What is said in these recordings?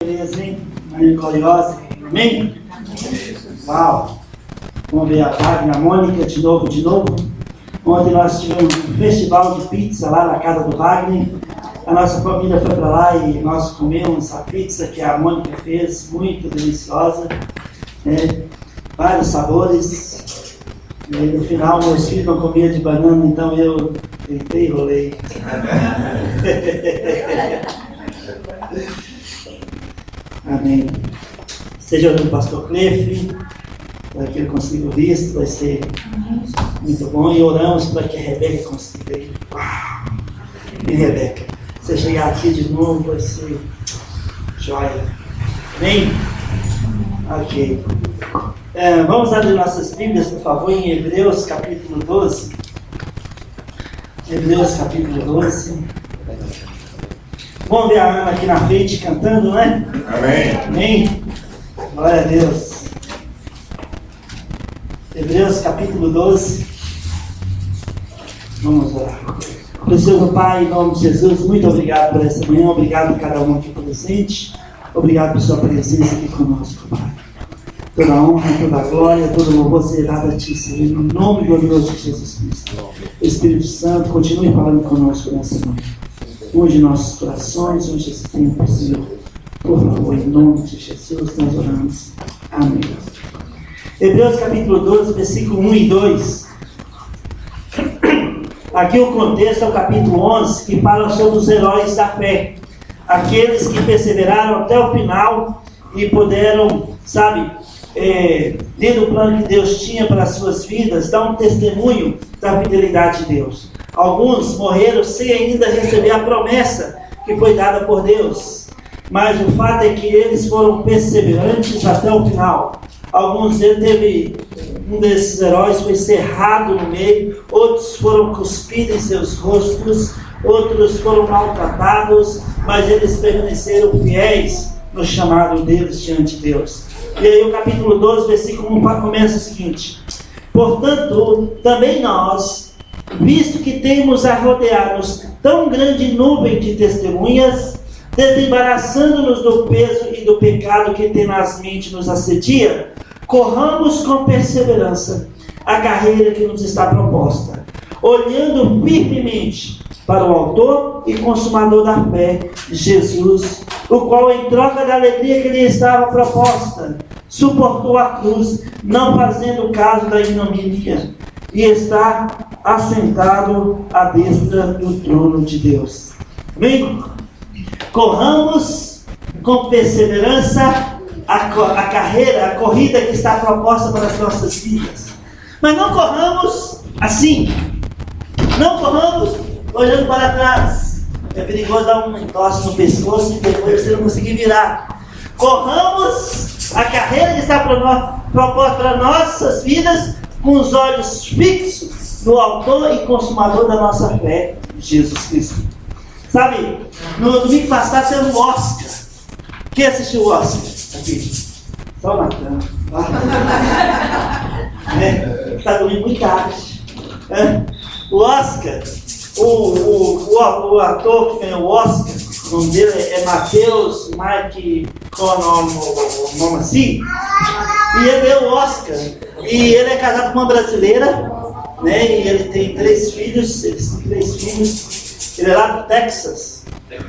Beleza, hein? Maria gloriosa. Amém? Uau! Vamos ver a Wagner, a Mônica de novo. Ontem nós tivemos um festival de pizza lá na casa do Wagner. A nossa família foi para lá e nós comemos a pizza que a Mônica fez, muito deliciosa. Vários sabores. E aí, no final, meus filhos não comiam de banana, então eu deitei e rolei. Amém. Seja do pastor Clefe, para que ele consiga o visto, vai ser muito bom. E oramos para que a Rebeca consiga ir. E Rebeca, você chegar aqui de novo, vai ser joia. Amém? Ok. Vamos abrir nossas Bíblias, por favor, em Hebreus capítulo 12. Hebreus capítulo 12. Vamos ver a Ana aqui na frente cantando, né? Amém. Amém. Glória a Deus. Hebreus capítulo 12. Vamos orar. Precioso Pai, em nome de Jesus, muito obrigado por essa manhã. Obrigado a cada um aqui presente. Obrigado por sua presença aqui conosco, Pai. Toda honra, toda glória, todo louvor seja dado a Ti, Senhor, no nome glorioso de Jesus Cristo. Espírito Santo, continue falando conosco nessa manhã. Unge nossos corações, unge esse tempo, Senhor. Por favor, em nome de Jesus, nós oramos. Amém. Hebreus capítulo 12, versículo 1 e 2. Aqui o contexto é o capítulo 11, que fala sobre os heróis da fé. Aqueles que perseveraram até o final e puderam, dentro do plano que Deus tinha para as suas vidas, dar um testemunho da fidelidade de Deus. Alguns morreram sem ainda receber a promessa que foi dada por Deus. Mas o fato é que eles foram perseverantes até o final. Alguns deles um desses heróis foi cerrado no meio, outros foram cuspidos em seus rostos, outros foram maltratados, mas eles permaneceram fiéis no chamado deles diante de Deus. E aí o capítulo 12, versículo 1 começa o seguinte: portanto, também nós, visto que temos a rodear-nos tão grande nuvem de testemunhas, desembaraçando-nos do peso e do pecado que tenazmente nos assedia, corramos com perseverança a carreira que nos está proposta, olhando firmemente para o autor e consumador da fé, Jesus, o qual, em troca da alegria que lhe estava proposta, suportou a cruz, não fazendo caso da ignomínia, e está assentado à destra do trono de Deus. Amém? Corramos com perseverança a carreira, a corrida que está proposta para as nossas vidas. Mas não corramos assim. Não corramos olhando para trás. É perigoso dar um entorse no pescoço e depois você não conseguir virar. Corramos a carreira que está proposta para nossas vidas com os olhos fixos no autor e consumador da nossa fé, Jesus Cristo. Sabe, no domingo passado teve um Oscar. Quem assistiu o Oscar? Aqui. Só o Natan. Está dormindo muito tarde. O Oscar, o ator que ganhou o Oscar, o nome dele é Matheus Mike nome assim, e ele ganhou o Oscar. E ele é casado com uma brasileira, né? E ele tem 3 filhos, ele é lá do Texas,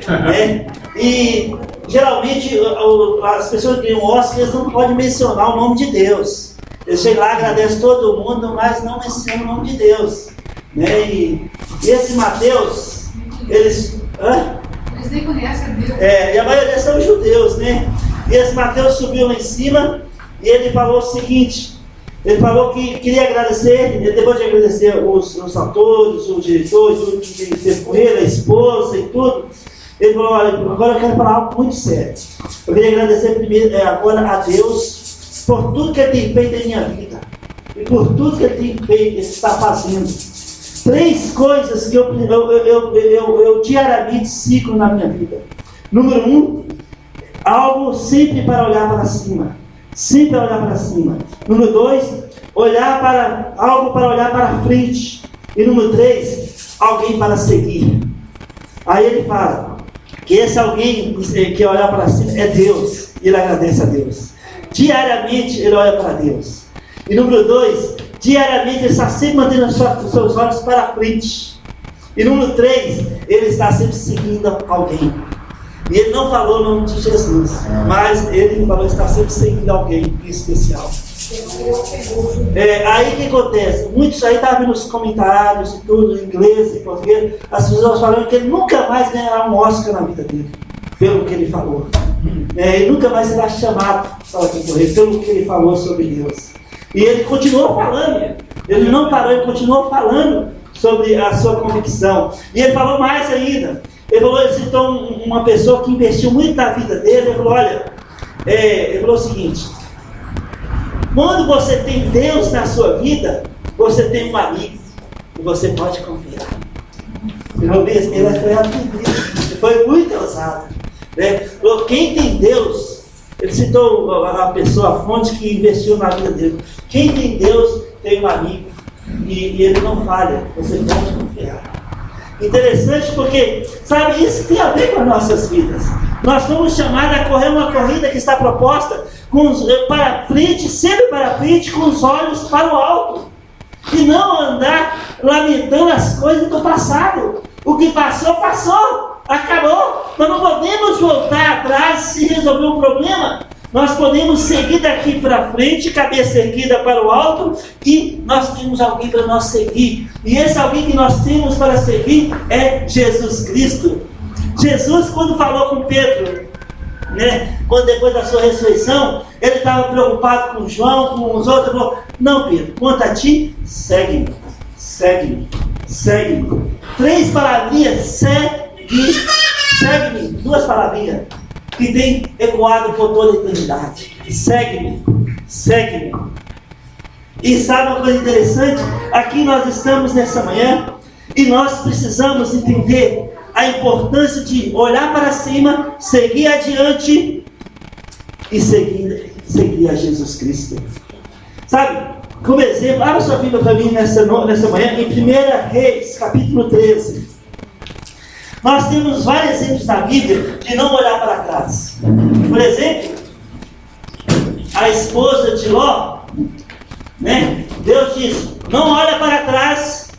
né? E geralmente as pessoas que ganham Oscar, eles não podem mencionar o nome de Deus. Eles chegam lá, agradecem todo mundo, mas não mencionam o nome de Deus, né? E esse Mateus, eles nem conhecem a Deus. E a maioria são judeus, né? E esse Mateus subiu lá em cima e ele falou o seguinte: ele falou que queria agradecer, depois de agradecer os atores, o diretor, tudo que esteve com ele, a esposa e tudo. Ele falou: olha, agora eu quero falar algo muito sério. Eu queria agradecer primeiro, agora a Deus por tudo que Ele tem feito em minha vida e por tudo que Ele tem feito, Ele está fazendo. 3 coisas que eu diariamente sigo na minha vida. Número 1, algo sempre para olhar para cima. Sempre olhar para cima. Número 2, algo para olhar para frente. E número 3, alguém para seguir. Aí ele fala: que esse alguém que olhar para cima é Deus, e ele agradece a Deus. Diariamente ele olha para Deus. E número 2, diariamente ele está sempre mantendo os seus olhos para frente. E número 3, ele está sempre seguindo alguém. E ele não falou o nome de Jesus, mas ele falou que está sempre seguindo alguém em especial. Aí o que acontece? Muitos aí estavam nos comentários e tudo, em inglês e português, as pessoas falando que ele nunca mais ganhará um Oscar na vida dele, pelo que ele falou. Ele nunca mais será chamado para concorrer, pelo que ele falou sobre Deus. E ele continuou falando, ele não parou, ele continuou falando sobre a sua convicção. E ele falou mais ainda. Ele citou uma pessoa que investiu muito na vida dele. Ele falou, olha, ele falou o seguinte: quando você tem Deus na sua vida, você tem um amigo e você pode confiar. Ele foi muito ousado, né? Falou, quem tem Deus, ele citou a pessoa, a fonte que investiu na vida dele. Quem tem Deus tem um amigo e ele não falha, você pode confiar. Interessante porque, sabe, isso tem a ver com as nossas vidas. Nós fomos chamados a correr uma corrida que está proposta para frente, sempre para frente, com os olhos para o alto. E não andar lamentando as coisas do passado. O que passou, passou. Acabou. Nós não podemos voltar atrás se resolver um problema. Nós podemos seguir daqui para frente, cabeça erguida para o alto, e nós temos alguém para nós seguir. E esse alguém que nós temos para seguir é Jesus Cristo. Jesus, quando falou com Pedro, né, quando depois da sua ressurreição, ele estava preocupado com João, com os outros, ele falou, não, Pedro, quanto a ti, segue-me, segue-me, segue-me. 3 palavrinhas, segue-me, 2 palavrinhas, que tem ecoado por toda a eternidade. Segue-me, segue-me. E sabe uma coisa interessante? Aqui nós estamos nessa manhã e nós precisamos entender a importância de olhar para cima, seguir adiante e seguir a Jesus Cristo. Sabe, como exemplo, abra sua Bíblia para mim nessa manhã, em 1 Reis, capítulo 13. Nós temos vários exemplos na Bíblia de não olhar para trás. Por exemplo, a esposa de Ló, né? Deus diz, não olha para trás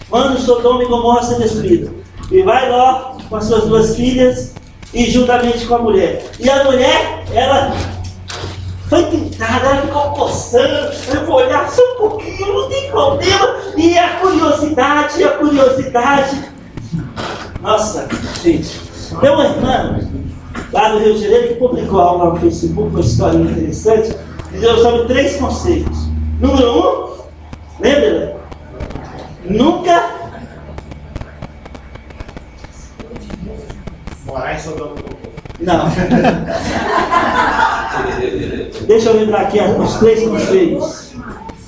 quando Sodoma e Gomorra ser destruída. E vai Ló com as suas 2 filhas e juntamente com a mulher. E a mulher, ela foi tentada, ela ficou coçando, eu vou olhar só um pouquinho, não tem problema. E a curiosidade. Nossa, gente, tem uma irmã lá do Rio de Janeiro que publicou algo lá no Facebook, uma história interessante, e deu sobre 3 conceitos. Número 1, lembra? Nunca morar em Sodoma. Não. Deixa eu lembrar aqui os 3 conceitos.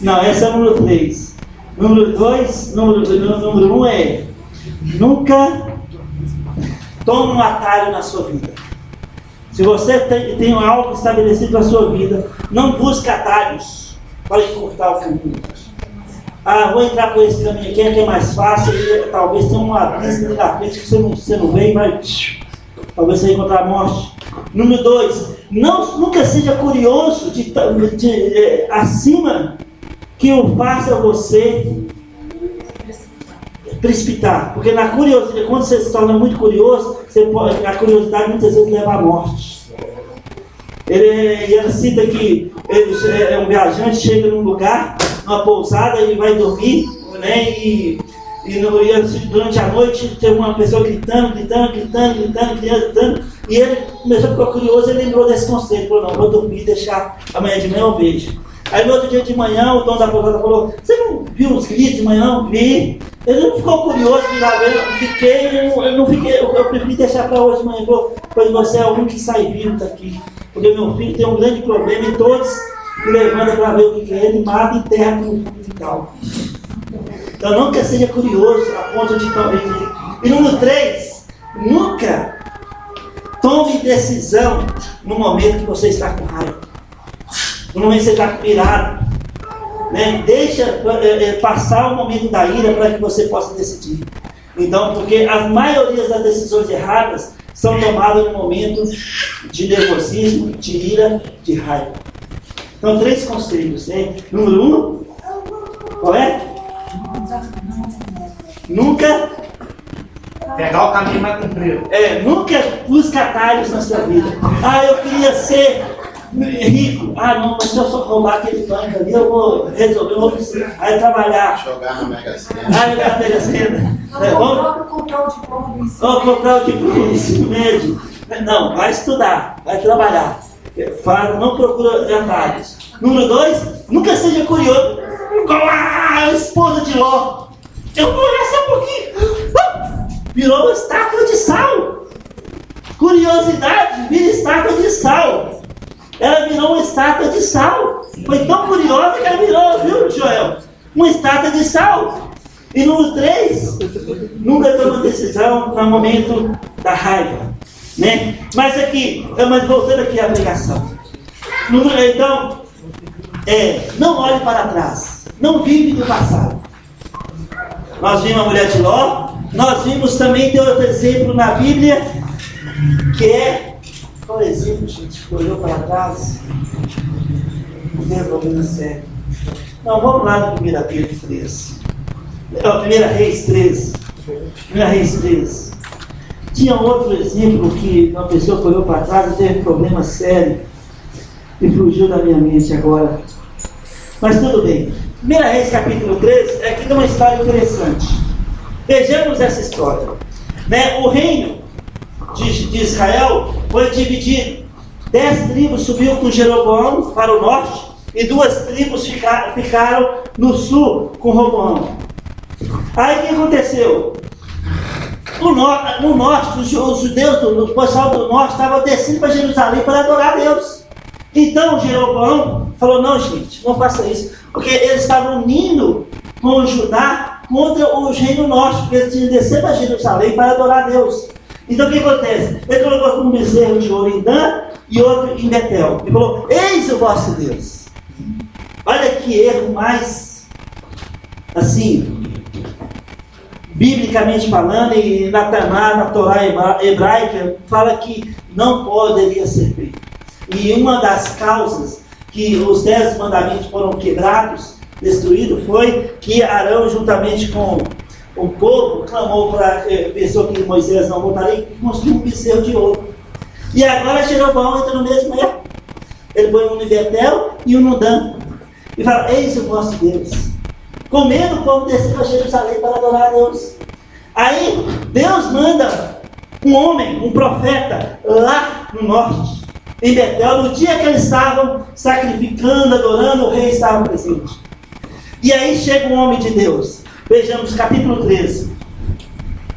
Não, esse é o número 3. Número 2, número 1 é nunca tome um atalho na sua vida. Se você tem algo estabelecido na sua vida, não busque atalhos para encurtar o caminho. Vou entrar por esse caminho aqui, que é mais fácil, e talvez tenha uma brisa na frente que você não vê, mas talvez você encontrar a morte. Número 2, nunca seja curioso acima que o faça você precipitar, porque na curiosidade, quando você se torna muito curioso, a curiosidade muitas vezes leva à morte. Ele cita que um viajante chega num lugar, numa pousada, e vai dormir, né, e durante a noite tem uma pessoa gritando, e ele começou a ficar curioso, ele lembrou desse conceito, falou, não, vou dormir, deixar amanhã de manhã eu vejo. Aí no outro dia de manhã, o dono da pousada falou, você não viu os gritos de manhã? Não vi. Ele não ficou curioso de ir lá ver, eu preferi deixar para hoje de manhã. Ele falou, pois você é o único que sai vivo daqui. Porque meu filho tem um grande problema e todos que levantam para ver o que é, ele mata e enterra com quintal. Então nunca seja curioso a ponto de talvez. E número 3, nunca tome decisão no momento que você está com raiva. No momento que você está pirado, né? Deixa passar o momento da ira para que você possa decidir. Então, porque a maioria das decisões erradas são tomadas no momento de nervosismo, de ira, de raiva. Então, 3 conselhos, né? Número 1, qual é? Nunca pegar o caminho mais comprido. Nunca busca atalhos na sua vida. Eu queria ser rico. Não, mas se eu só roubar aquele banco ali, eu vou resolver, eu vou aí trabalhar. Jogar na Mega Sena. Jogar na Mega Sena. Vamos comprar o diploma do ensino. Vamos comprar o diploma do ensino médio. Não, vai estudar, vai trabalhar. Não procura atalhos. Número 2, nunca seja curioso. Igual a esposa de Ló. Eu vou olhar só um pouquinho. Virou uma estátua de sal. Curiosidade vira estátua de sal. Ela virou uma estátua de sal. Foi tão curiosa que ela virou, viu, Joel? Uma estátua de sal. E número 3, nunca toma decisão no momento da raiva. Né? Mas voltando aqui à pregação. Então, não olhe para trás. Não vive do passado. Nós vimos a mulher de Ló. Nós vimos também, tem outro exemplo na Bíblia, que é... Qual é o exemplo, gente? Que olhou para trás? Não tem problema sério. Não, vamos lá no 1 Reis 3. 1 Reis 3. 1 Reis 3. Tinha outro exemplo que uma pessoa que olhou para trás e teve problema sério. E fugiu da minha mente agora. Mas tudo bem. 1 Reis capítulo 3, aqui tem uma história interessante. Vejamos essa história. Né? O reino de Israel foi dividido. 10 tribos subiu com Jeroboão para o norte e 2 tribos ficaram no sul com Roboão. Aí o que aconteceu? No norte, os judeus, o pessoal do norte estavam descendo para Jerusalém para adorar a Deus. Então Jeroboão falou: não, gente, não faça isso, porque eles estavam unindo com o Judá contra o reino norte, porque eles tinham que descer para Jerusalém para adorar a Deus. Então o que acontece? Ele colocou um bezerro de ouro em Dan e outro em Betel. Ele falou: eis o vosso Deus. Olha que erro mais, assim, biblicamente falando, e na Taná, na Torá hebraica, fala que não poderia ser feito. E uma das causas que os 10 mandamentos foram quebrados, destruídos, foi que Arão, juntamente com o povo, clamou para pensou que Moisés não voltaria e construiu um bezerro de ouro. E agora Jeroboão entra no mesmo erro. Ele põe um no Betel e um no Dan. E fala: eis o vosso Deus. Com medo, o povo desceu para Jerusalém para adorar a Deus. Aí Deus manda um homem, um profeta, lá no norte, em Betel, no dia que eles estavam sacrificando, adorando, o rei estava presente. E aí chega um homem de Deus. Vejamos capítulo 13.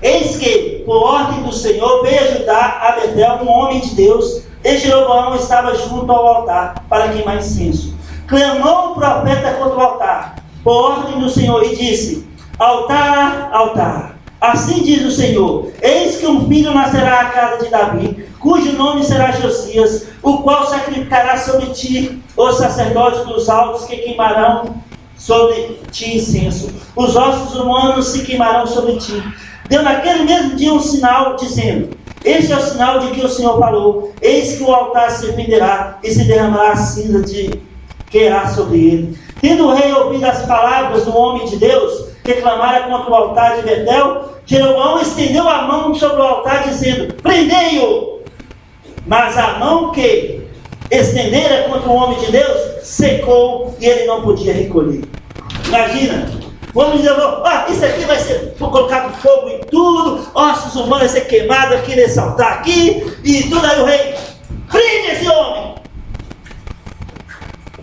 Eis que, por ordem do Senhor, veio ajudar a Betel um homem de Deus, e Jeroboão estava junto ao altar para queimar incenso. Clamou o profeta contra o altar, por ordem do Senhor, e disse: altar, altar, assim diz o Senhor: eis que um filho nascerá à casa de Davi, cujo nome será Josias, o qual sacrificará sobre ti os sacerdotes dos altos, que queimarão sobre ti incenso. Os ossos humanos se queimarão sobre ti. Deu naquele mesmo dia um sinal, dizendo: este é o sinal de que o Senhor falou: eis que o altar se fenderá e se derramará a cinza de que há sobre ele. Tendo o rei ouvido as palavras do homem de Deus, que clamara contra o altar de Betel, Jeroboão estendeu a mão sobre o altar, dizendo: prendei-o! Mas a mão que estendera contra o homem de Deus secou e ele não podia recolher. Imagina, o homem de Deus falou: isso aqui vai ser colocado fogo em tudo, ossos humanos vai ser queimado aqui nesse altar aqui, e tudo. Aí o rei: prende esse homem!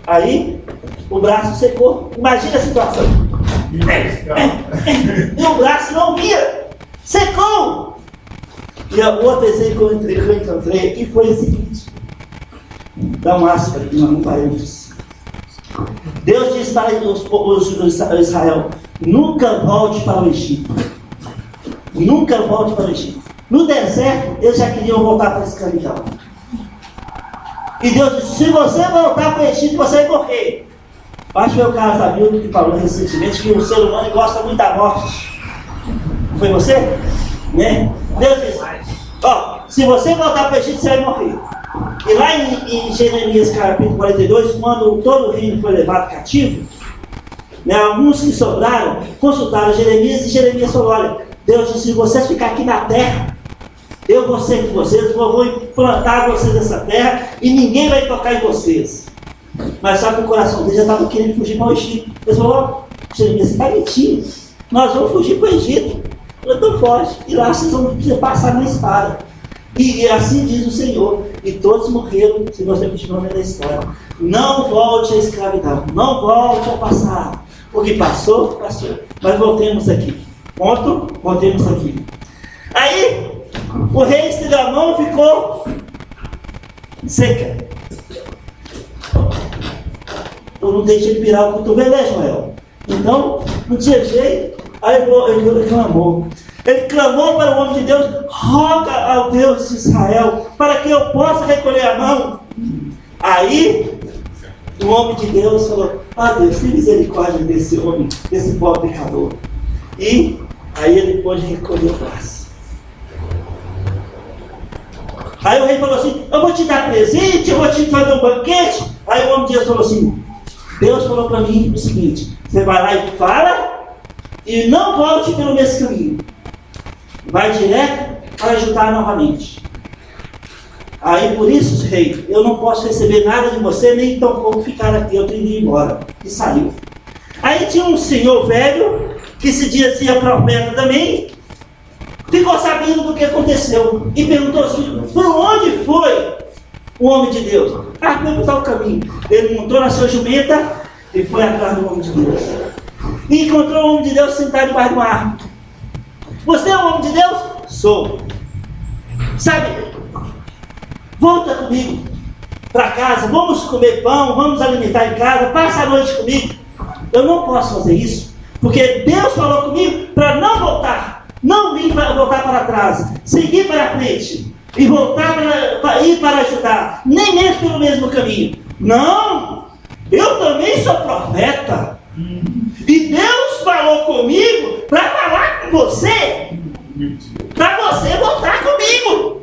Aí o braço secou. Imagina a situação. E o braço não via, secou. E o outro exemplo que eu encontrei aqui foi o seguinte: dá um aspas aqui, um parênteses. Deus disse para Israel: nunca volte para o Egito. Nunca volte para o Egito. No deserto, eles já queriam voltar para a escravidão. E Deus disse: se você voltar para o Egito, você vai morrer. Acho que foi o Carlos Hamilton que falou recentemente que o ser humano gosta muito da morte. Foi você? Né? Deus disse: se você voltar para o Egito, você vai morrer. E lá em Jeremias capítulo 42, quando todo o reino foi levado cativo, né, alguns que sobraram consultaram Jeremias, e Jeremias falou: olha, Deus disse: se vocês ficarem aqui na terra, eu vou ser com vocês, vou implantar vocês nessa terra, e ninguém vai tocar em vocês. Mas só que o coração dele já estava querendo fugir para o Egito. Ele falou: Jeremias, você está mentindo, nós vamos fugir para o Egito. Eu não foge, e lá vocês vão passar na espada. E assim diz o Senhor, e todos morreram, se você continuar lendo a história. Não volte à escravidão, não volte ao passado. O que passou, passou. Mas voltemos aqui. Ponto, voltemos aqui. Aí, o rei estendeu a mão e ficou seca. Eu não deixei de virar o cotovelo, né, Joel? Então, não tinha jeito. Aí ele clamou. Ele clamou para o homem de Deus: roga ao Deus de Israel para que eu possa recolher a mão. Aí o homem de Deus falou: ah, Deus, tem misericórdia desse homem, desse pobre pecador. E aí ele pôde recolher o braço. Aí o rei falou assim: eu vou te dar presente, eu vou te fazer um banquete. Aí o homem de Deus falou assim: Deus falou para mim o seguinte: você vai lá e fala, e não volte pelo mesmo caminho. Vai direto para ajudar novamente. Aí por isso, rei, eu não posso receber nada de você, nem tampouco ficar aqui. Eu tenho que ir embora. E saiu. Aí tinha um senhor velho, que se dizia profeta também, ficou sabendo do que aconteceu. E perguntou assim: por onde foi o homem de Deus? Ah, foi tal caminho. Ele montou na sua jumenta e foi atrás do homem de Deus. E encontrou o homem de Deus sentado debaixo de uma árvore. Você é o homem de Deus? Sou. Sabe, volta comigo para casa, vamos comer pão, vamos alimentar em casa, passa a noite comigo. Eu não posso fazer isso, porque Deus falou comigo para não voltar, não vir para voltar para trás, seguir para frente e voltar para ir para ajudar, nem mesmo pelo mesmo caminho. Não, eu também sou profeta. E Deus falou comigo para falar com você, para você voltar comigo.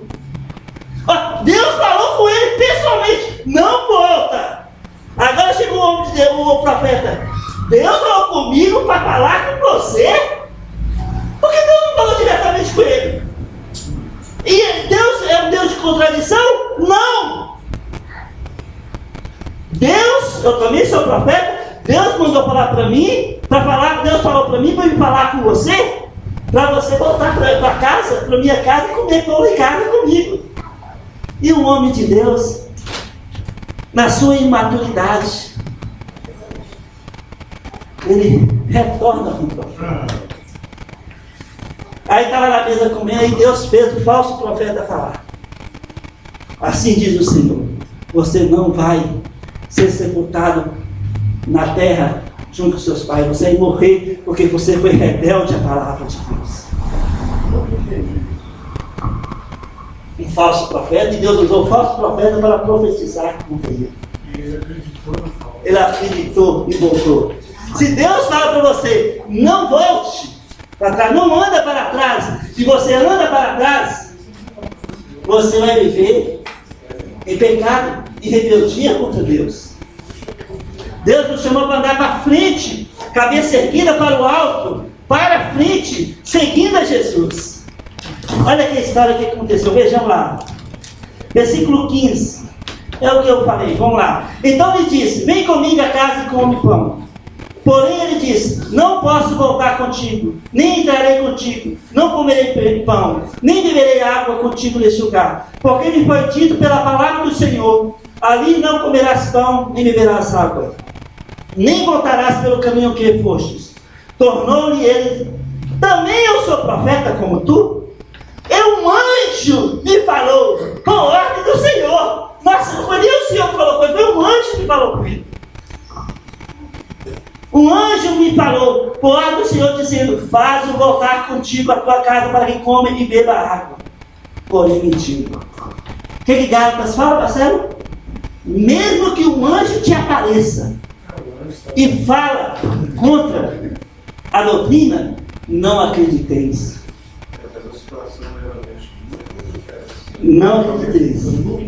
Deus falou com ele pessoalmente: não volta. Agora chegou o homem de Deus, o profeta: Deus falou comigo para falar com você? Por que Deus não falou diretamente com ele? E Deus é um Deus de contradição? Não. Deus, eu também sou profeta. Deus mandou falar para mim, Deus falou para mim para me falar com você, para você voltar para casa, para minha casa e comer pão em casa comigo. E o homem de Deus, na sua imaturidade, ele retorna para o profeta. Aí estava na mesa comendo, e Deus fez o falso profeta falar: assim diz o Senhor, você não vai ser sepultado na terra junto com seus pais, você vai morrer porque você foi rebelde à palavra de Deus. Um falso profeta, e Deus usou o falso profeta para profetizar contra ele. Ele acreditou e voltou. Se Deus fala para você: não volte para trás, não anda para trás, se você anda para trás, você vai viver em pecado e rebeldia contra Deus. Deus nos chamou para andar para frente, cabeça erguida para o alto, para frente, seguindo a Jesus. Olha que história que aconteceu, vejam lá. Versículo 15. É o que eu falei, vamos lá. Então ele disse: vem comigo a casa e come pão. Porém ele disse: não posso voltar contigo, nem entrarei contigo, não comerei pão, nem beberei água contigo neste lugar. Porque me foi dito pela palavra do Senhor: ali não comerás pão, nem beberás água, nem voltarás pelo caminho que fostes. Tornou-lhe ele: também eu sou profeta como tu? Um anjo me falou com ordem do Senhor. Nossa, não foi nem o Senhor que falou comigo, foi um anjo que falou comigo. Um anjo me falou por ordem do Senhor, dizendo: faz-o voltar contigo à tua casa para que coma e beba água. Porém mentiu. O que Gálatas fala, Marcelo? Mesmo que um anjo te apareça e fala contra a doutrina, não acrediteis. Não acredito nisso.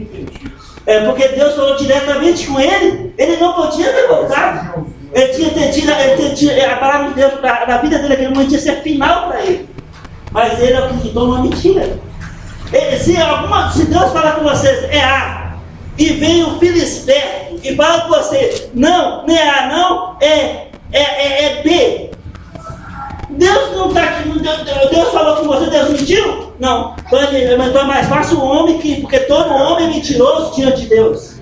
É porque Deus falou diretamente com ele, ele não podia ter voltado. Ele tinha a palavra de Deus na vida dele, aquele momento ia ser final para ele. Mas ele acreditou numa mentira. Se Deus falar com vocês, é A, e vem o filho esperto e fala com você, não é A não, é B. Deus não está aqui, Deus falou com você, Deus mentiu? Não. Então é mais fácil o homem porque todo homem é mentiroso diante de Deus.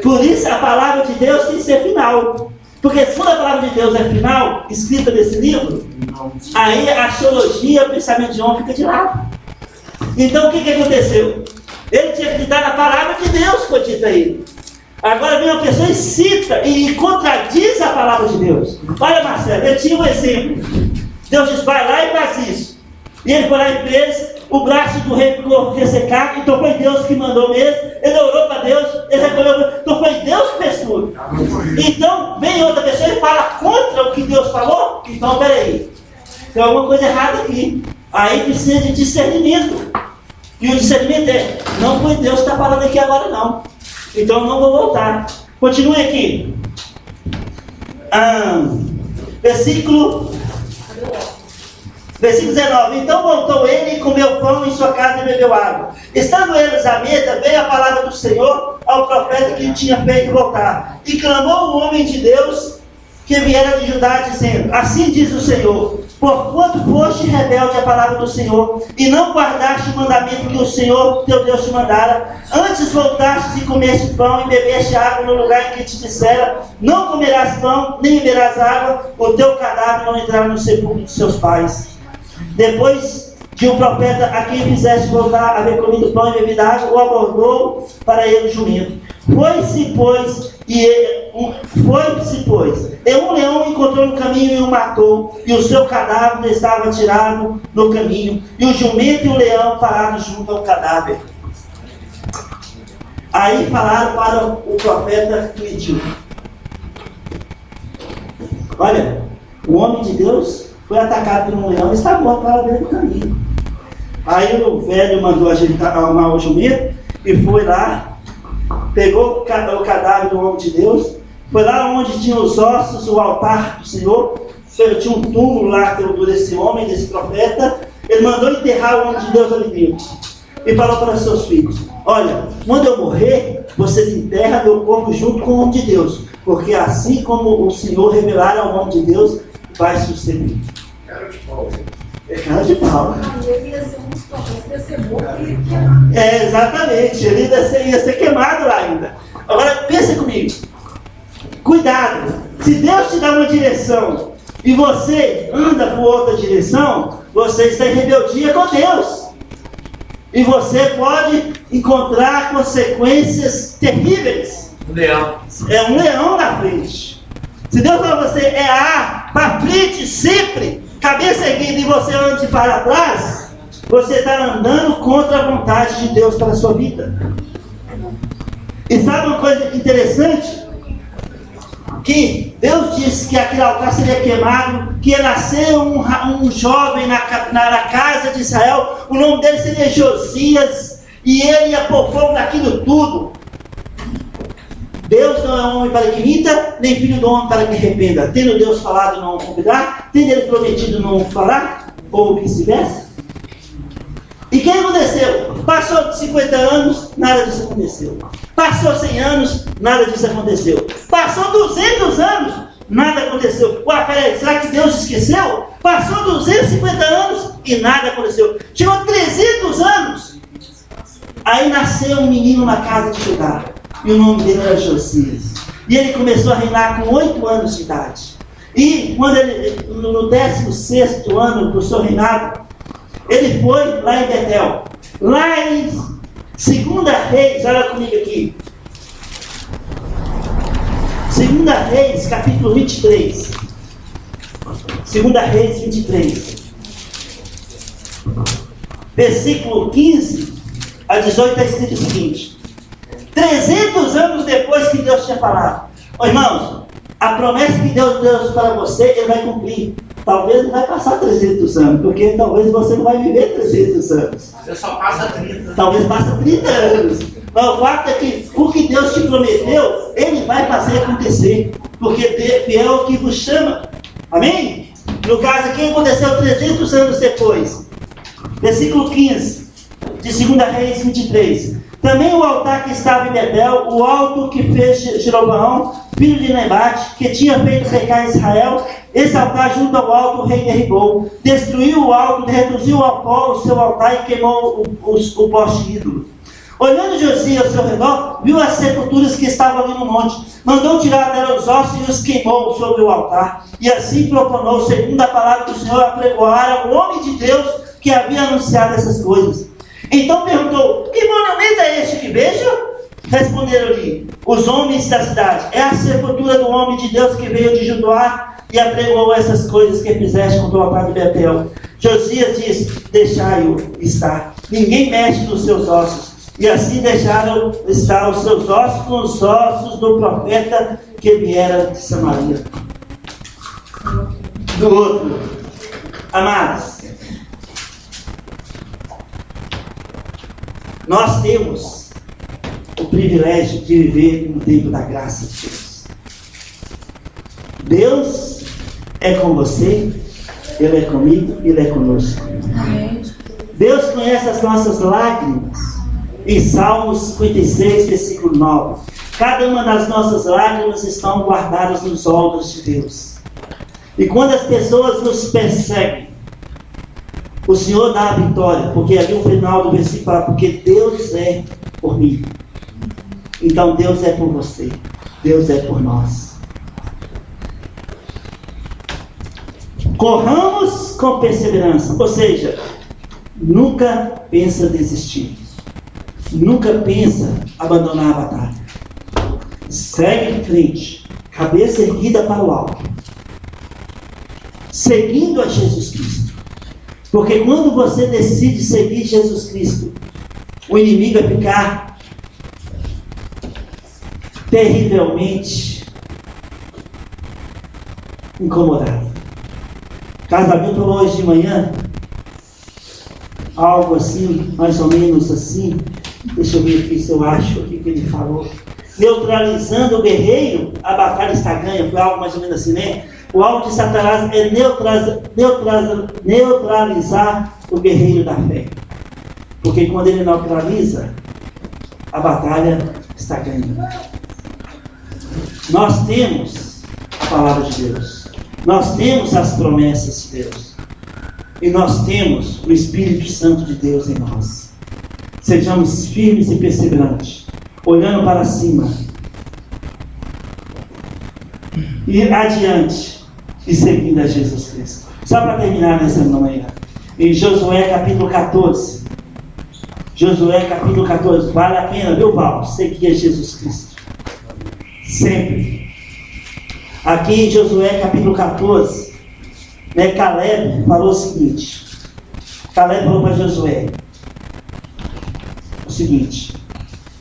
Por isso a palavra de Deus tem que ser final. Porque se a palavra de Deus é final, escrita nesse livro, aí a teologia, o pensamento de homem fica de lado. Então o que aconteceu? Ele tinha que dar a palavra de Deus, foi dita a ele. Agora vem uma pessoa e cita e contradiz a palavra de Deus. Olha, Marcelo, eu tinha um exemplo. Deus diz, vai lá e faz isso. E ele foi lá e fez, o braço do rei ficou ressecado, então foi Deus que mandou mesmo. Ele orou para Deus, ele recolheu, então foi Deus que fez tudo. Então vem outra pessoa e fala contra o que Deus falou. Então peraí, tem alguma coisa errada aqui. Aí precisa de discernimento. E o discernimento não foi Deus que está falando aqui agora não. Então não vou voltar. Continue aqui. Versículo 19. Então voltou ele e comeu pão em sua casa e bebeu água. Estando eles à mesa, veio a palavra do Senhor ao profeta que lhe tinha feito voltar. E clamou o homem de Deus que viera de Judá, dizendo, assim diz o Senhor, porquanto foste rebelde à palavra do Senhor, e não guardaste o mandamento que o Senhor teu Deus te mandara, antes voltastes e comeste pão e bebeste água no lugar em que te dissera, não comerás pão, nem beberás água, o teu cadáver não entrará no sepulcro de seus pais. Depois de um profeta a quem fizeste voltar a haver comido pão e bebido água, o abordou para ele o jumento. Foi-se, pois, e um leão encontrou no caminho e o matou, e o seu cadáver estava tirado no caminho, e o jumento e o leão pararam junto ao cadáver. Aí falaram para o profeta que mediu. Olha, o homem de Deus foi atacado por um leão e está morto para ver no caminho. Aí o velho mandou arrumar o jumento e foi lá, pegou o cadáver do homem de Deus, foi lá onde tinha os ossos, o altar do Senhor, tinha um túmulo lá desse homem, desse profeta. Ele mandou enterrar o homem de Deus ali dentro e falou para os seus filhos, olha, quando eu morrer, vocês enterram meu corpo junto com o homem de Deus, porque assim como o Senhor revelar ao homem de Deus, vai suceder. Cara de pau. É cara de pau. Ele ia ser um dos profetas, ia ser morto e ia queimar. Exatamente, ele ia ser queimado lá ainda. Agora, pensa comigo. Cuidado, se Deus te dá uma direção e você anda por outra direção, você está em rebeldia com Deus. E você pode encontrar consequências terríveis. Um leão. É um leão na frente. Se Deus fala você para frente sempre, cabeça erguida e você anda para trás, você está andando contra a vontade de Deus para a sua vida. E sabe uma coisa interessante? Que Deus disse que aquele altar seria queimado, que ia nascer um jovem na casa de Israel, o nome dele seria Josias, e ele ia pôr fogo naquilo tudo. Deus não é homem para que minta, nem filho do homem para que arrependa. Tendo Deus falado, não cumprirá? Tendo ele prometido, não falar? Ou vice-versa? E o que aconteceu? Passou 50 anos, nada disso aconteceu. Passou 100 anos, nada disso aconteceu. Passou 200 anos, nada aconteceu. Ué, peraí, será que Deus esqueceu? Passou 250 anos e nada aconteceu. Chegou 300 anos, aí nasceu um menino na casa de Judá. E o nome dele era Josias. E ele começou a reinar com 8 anos de idade. E quando ele, no 16º ano do seu reinado, ele foi lá em Betel. Lá em 2 Reis, olha comigo aqui. 2 Reis, capítulo 23. 2 Reis 23. Versículo 15 a 18 está escrito o seguinte. 300 anos depois que Deus tinha falado. Ô, irmãos, a promessa que Deus deu para você, Ele vai cumprir. talvez não vai passar 300 anos, porque talvez você não vai viver 300 anos. Você só passa 30. Talvez passe 30 anos. Mas o fato é que o que Deus te prometeu, Ele vai fazer acontecer. Porque fiel é o que vos chama. Amém? No caso aqui aconteceu 300 anos depois. Versículo 15 de 2 Reis 23. Também o altar que estava em Betel, o alto que fez Jeroboão, filho de Nebate, que tinha feito pecar Israel, esse altar junto ao alto o rei derribou, destruiu o alto, reduziu ao pó o seu altar e queimou o poste ídolo. Olhando Josias ao seu redor, viu as sepulturas que estavam ali no monte, mandou tirar dela os ossos e os queimou sobre o altar. E assim profanou, segundo a palavra do Senhor, apregoar ao homem de Deus que havia anunciado essas coisas. Então perguntou: que monumento é este que vejo? Responderam-lhe os homens da cidade: é a sepultura do homem de Deus que veio de Judá e apregoou essas coisas que fizeste contra o altar de Betel. Josias disse: deixai-o estar, ninguém mexe nos seus ossos. E assim deixaram estar os seus ossos com os ossos do profeta que viera de Samaria. Do outro, amados, nós temos o privilégio de viver no tempo da graça de Deus. Deus é com você, Ele é comigo, Ele é conosco. Deus conhece as nossas lágrimas. Em Salmos 56, versículo 9. Cada uma das nossas lágrimas estão guardadas nos olhos de Deus. E quando as pessoas nos perseguem, o Senhor dá a vitória, porque ali no final do versículo fala: porque Deus é por mim. Então Deus é por você, Deus é por nós. Corramos com perseverança, ou seja, nunca pensa desistir. Nunca pensa abandonar a batalha. Segue em frente, cabeça erguida para o alto, seguindo a Jesus Cristo. Porque quando você decide seguir Jesus Cristo, o inimigo vai ficar terrivelmente incomodado. Casamento hoje de manhã, algo assim, mais ou menos assim. Deixa eu ver aqui se eu acho o que ele falou. Neutralizando o guerreiro, a batalha está ganha. Foi algo mais ou menos assim, né? O alvo de Satanás é neutralizar o guerreiro da fé. Porque quando ele neutraliza, a batalha está ganhando. Nós temos a palavra de Deus. Nós temos as promessas de Deus. E nós temos o Espírito Santo de Deus em nós. Sejamos firmes e perseverantes, olhando para cima, e adiante, e seguindo a Jesus Cristo. Só para terminar nessa manhã, em Josué capítulo 14, Josué capítulo 14, vale a pena, viu, Paulo, seguir a Jesus Cristo, sempre. Aqui em Josué capítulo 14, Caleb falou o seguinte, Caleb falou para Josué, o seguinte,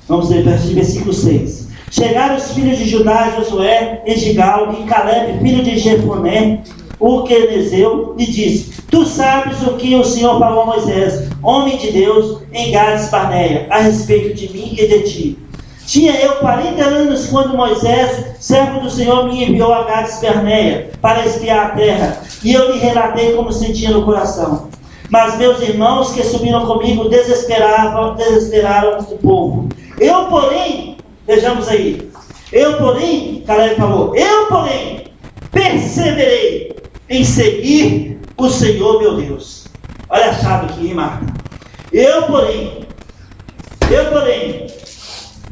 vamos ler versículo 6. Chegaram os filhos de Judá, Josué, em Gigal, e Caleb, filho de Jefoné, o quenezeu, e disse: tu sabes o que o Senhor falou a Moisés, homem de Deus, em Gades Barneia, a respeito de mim e de ti. Tinha eu 40 anos quando Moisés, servo do Senhor, me enviou a Gades Barneia para espiar a terra, e eu lhe relatei como sentia no coração. Mas meus irmãos que subiram comigo desesperaram o povo. Eu, porém, vejamos aí, Caleb falou, eu, porém, perseverei em seguir o Senhor meu Deus. Olha a chave aqui, Marta. Eu, porém,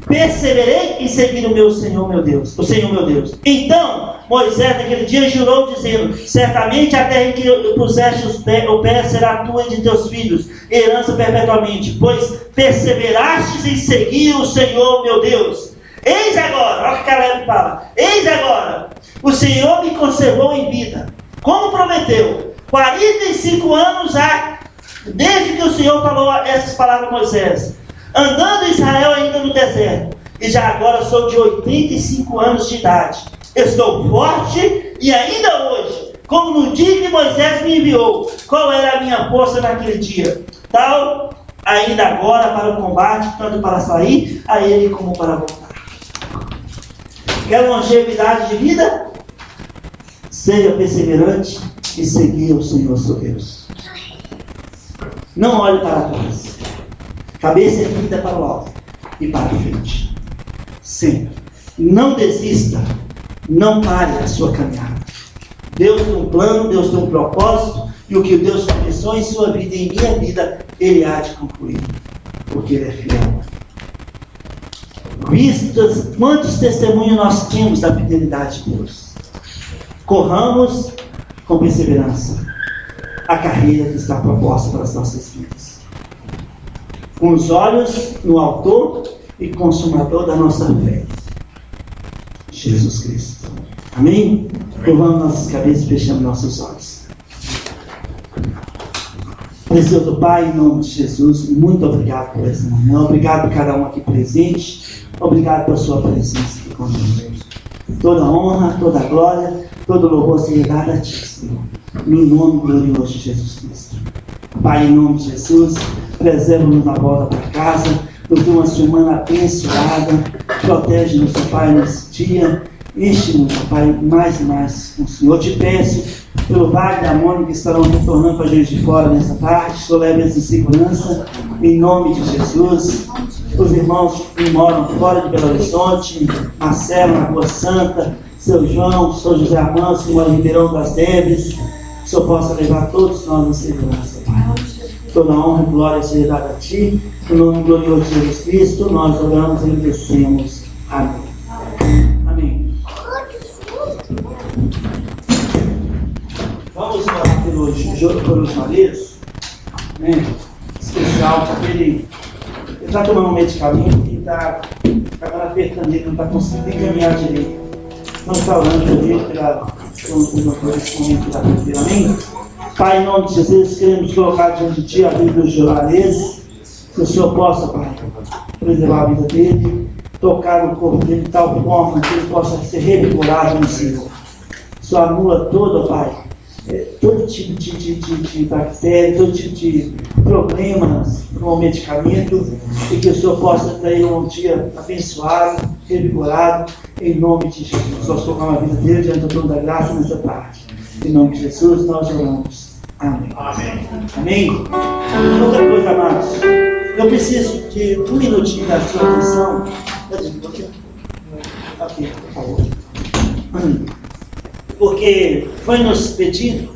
perseverei em seguir o meu Senhor, meu Deus, o Senhor, meu Deus. Então, Moisés, naquele dia, jurou, dizendo: certamente a terra em que puseste o pé será tua e de teus filhos, herança perpetuamente, pois perseverastes em seguir o Senhor, meu Deus. Eis agora, olha o que Caleb fala, eis agora, o Senhor me conservou em vida, como prometeu, 45 anos há, desde que o Senhor falou essas palavras a Moisés, andando Israel ainda no deserto, e já agora sou de 85 anos de idade. Estou forte e ainda hoje como no dia que Moisés me enviou. Qual era a minha força naquele dia? Tal, ainda agora para o combate, tanto para sair a ele como para voltar. Quer longevidade de vida? Seja perseverante e seguir o Senhor seu Deus. Não olhe para trás. Cabeça erguida para o alto e para frente. Sempre. Não desista. Não pare a sua caminhada. Deus tem um plano, Deus tem um propósito, e o que Deus começou em sua vida e em minha vida, Ele há de concluir, porque Ele é fiel. Vistas, quantos testemunhos nós temos da fidelidade de Deus? Corramos com perseverança a carreira que está proposta para as nossas vidas, com os olhos no autor e consumador da nossa fé, Jesus Cristo. Amém? Curvamos nossas cabeças e fechamos nossos olhos. Precioso Pai, em nome de Jesus, muito obrigado por essa manhã. Obrigado por cada um aqui presente. Obrigado pela sua presença aqui conosco. Toda honra, toda glória, todo louvor seja dado a Ti, Senhor. No nome glorioso de Jesus Cristo. Pai, em nome de Jesus, preserva-nos na volta para casa. Nos dê uma semana abençoada. Protege-nos, Pai, nesse dia. Enche-nos, Pai, mais e mais com o Senhor. Eu te peço pelo Wagner e a Mônica que estarão retornando para a gente de fora nessa tarde. O Senhor leve eles em segurança, em nome de Jesus. Os irmãos que moram fora de Belo Horizonte, Marcelo, na Rua Santa, seu João, seu José Amanso, que mora em Ribeirão das Neves, que o Senhor possa levar todos nós em segurança, Pai. Toda honra e glória seja dada a Ti. No nome glorioso de Jesus Cristo, nós oramos e agradecemos. Amém. Amém. Vamos orar pelo jornalismo, né? Especial, porque ele está tomando um medicamento e está apertando ele, não está conseguindo caminhar direito. Não está orando por ele, pelo doutor nesse momento da vida. Amém? Pai, em nome de Jesus, queremos colocar diante de Ti a vida do jornalismo, que o Senhor possa, Pai, preservar a vida dele, tocar no corpo dele de tal forma que ele possa ser revigorado no Senhor. Só anula todo, Pai, todo tipo de bactéria, todo tipo de problemas com o medicamento, e que o Senhor possa ter um dia abençoado, revigorado, em nome de Jesus. Nós colocamos a vida dele diante do trono da graça nessa tarde. Em nome de Jesus, nós oramos. Amém. Amém. Amém. Outra coisa, amados, eu preciso de um minutinho da sua atenção. Aqui, por favor. Porque foi nos pedido